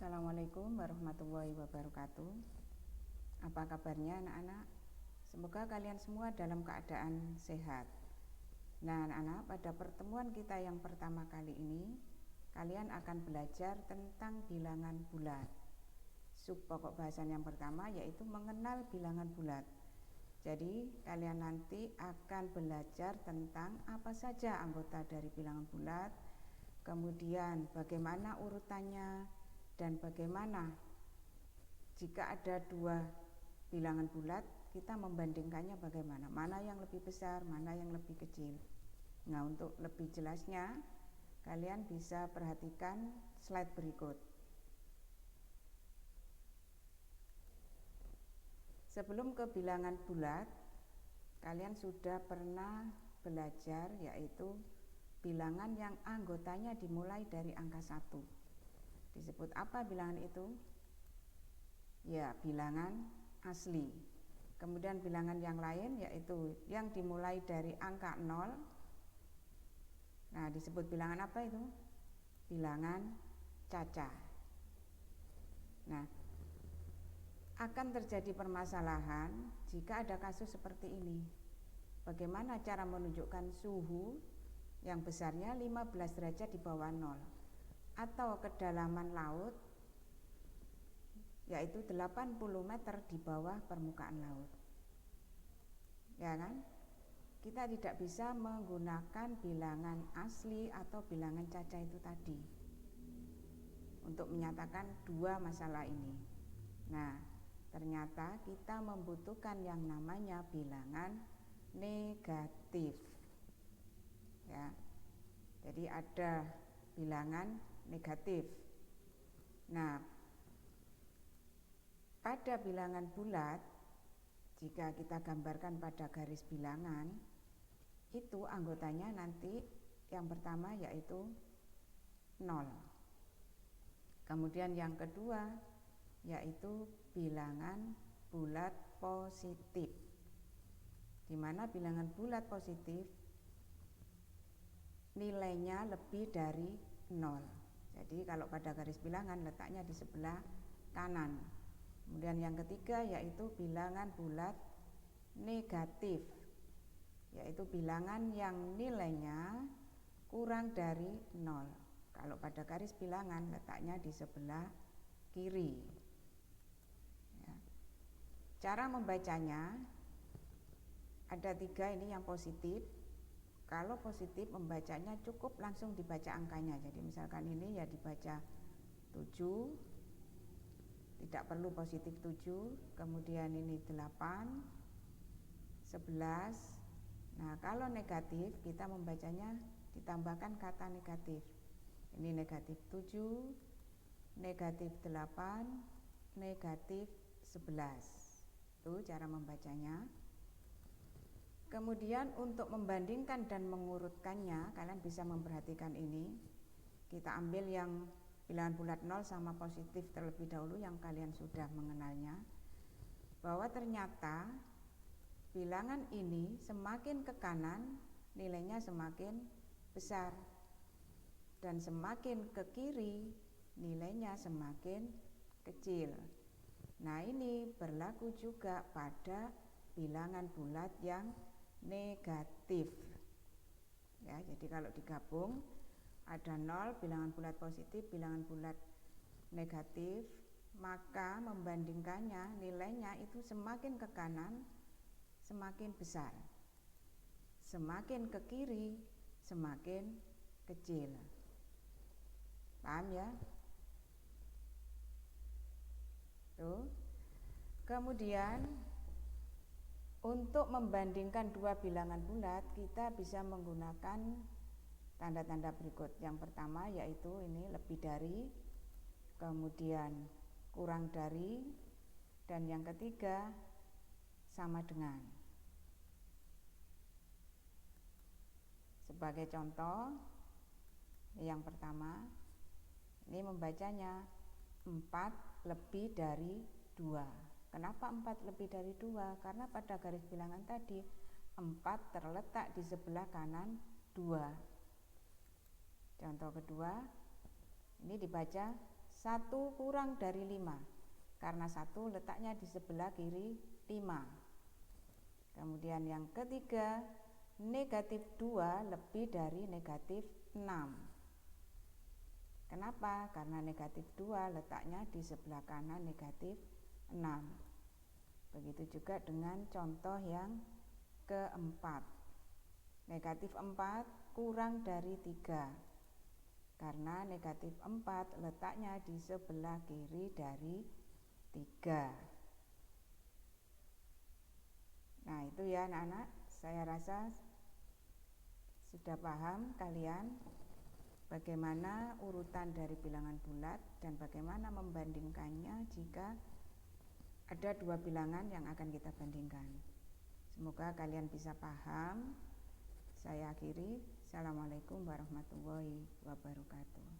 Assalamualaikum warahmatullahi wabarakatuh. Apa kabarnya anak-anak? Semoga kalian semua dalam keadaan sehat. Nah anak-anak, pada pertemuan kita yang pertama kali ini kalian akan belajar tentang bilangan bulat. Sub pokok bahasan yang pertama yaitu mengenal bilangan bulat. Jadi kalian nanti akan belajar tentang apa saja anggota dari bilangan bulat, kemudian bagaimana urutannya, dan bagaimana jika ada dua bilangan bulat kita membandingkannya bagaimana, mana yang lebih besar, mana yang lebih kecil. Nah, untuk lebih jelasnya kalian bisa perhatikan slide berikut. Sebelum ke bilangan bulat, kalian sudah pernah belajar yaitu bilangan yang anggotanya dimulai dari angka 1. Disebut apa bilangan itu? Ya, bilangan asli. Kemudian bilangan yang lain yaitu yang dimulai dari angka 0. Nah, disebut bilangan apa itu? Bilangan caca. Nah, akan terjadi permasalahan jika ada kasus seperti ini. Bagaimana cara menunjukkan suhu yang besarnya 15 derajat di bawah 0 atau kedalaman laut yaitu 80 meter di bawah permukaan laut. Ya kan? Kita tidak bisa menggunakan bilangan asli atau bilangan caca itu tadi untuk menyatakan dua masalah ini. Nah, ternyata kita membutuhkan yang namanya bilangan negatif. Ya. Jadi ada bilangan negatif. Nah, pada bilangan bulat, jika kita gambarkan pada garis bilangan, itu anggotanya nanti yang pertama yaitu 0. Kemudian yang kedua yaitu bilangan bulat positif. Di mana bilangan bulat positif nilainya lebih dari 0. Jadi kalau pada garis bilangan letaknya di sebelah kanan. Kemudian yang ketiga yaitu bilangan bulat negatif, yaitu bilangan yang nilainya kurang dari 0. Kalau pada garis bilangan letaknya di sebelah kiri. Ya. Cara membacanya ada 3 ini yang positif. Kalau positif membacanya cukup langsung dibaca angkanya. Jadi misalkan ini ya dibaca 7, tidak perlu positif 7. Kemudian ini 8, 11. Nah, kalau negatif kita membacanya ditambahkan kata negatif. Ini negatif 7, negatif 8, negatif 11. Itu cara membacanya. Kemudian untuk membandingkan dan mengurutkannya, kalian bisa memperhatikan ini. Kita ambil yang bilangan bulat 0 sama positif terlebih dahulu yang kalian sudah mengenalnya. Bahwa ternyata bilangan ini semakin ke kanan nilainya semakin besar, dan semakin ke kiri nilainya semakin kecil. Nah, ini berlaku juga pada bilangan bulat yang negatif. Ya, jadi kalau digabung ada 0 bilangan bulat positif, bilangan bulat negatif, maka membandingkannya nilainya itu semakin ke kanan semakin besar, semakin ke kiri semakin kecil. Paham ya? Tuh. Kemudian untuk membandingkan dua bilangan bulat kita bisa menggunakan tanda-tanda berikut. Yang pertama yaitu ini lebih dari, kemudian kurang dari, dan yang ketiga sama dengan. Sebagai contoh, yang pertama ini membacanya 4 lebih dari 2. Kenapa 4 lebih dari 2? Karena pada garis bilangan tadi 4 terletak di sebelah kanan 2. Contoh kedua, ini dibaca 1 kurang dari 5, karena 1 letaknya di sebelah kiri 5. Kemudian yang ketiga, negatif 2 lebih dari negatif 6. Kenapa? Karena negatif 2 letaknya di sebelah kanan negatif 6. Begitu juga dengan contoh yang keempat. Negatif 4 kurang dari 3, karena negatif 4 letaknya di sebelah kiri dari 3. Nah itu ya anak-anak, saya rasa sudah paham kalian bagaimana urutan dari bilangan bulat dan bagaimana membandingkannya jika ada 2 bilangan yang akan kita bandingkan. Semoga kalian bisa paham. Saya akhiri. Assalamualaikum warahmatullahi wabarakatuh.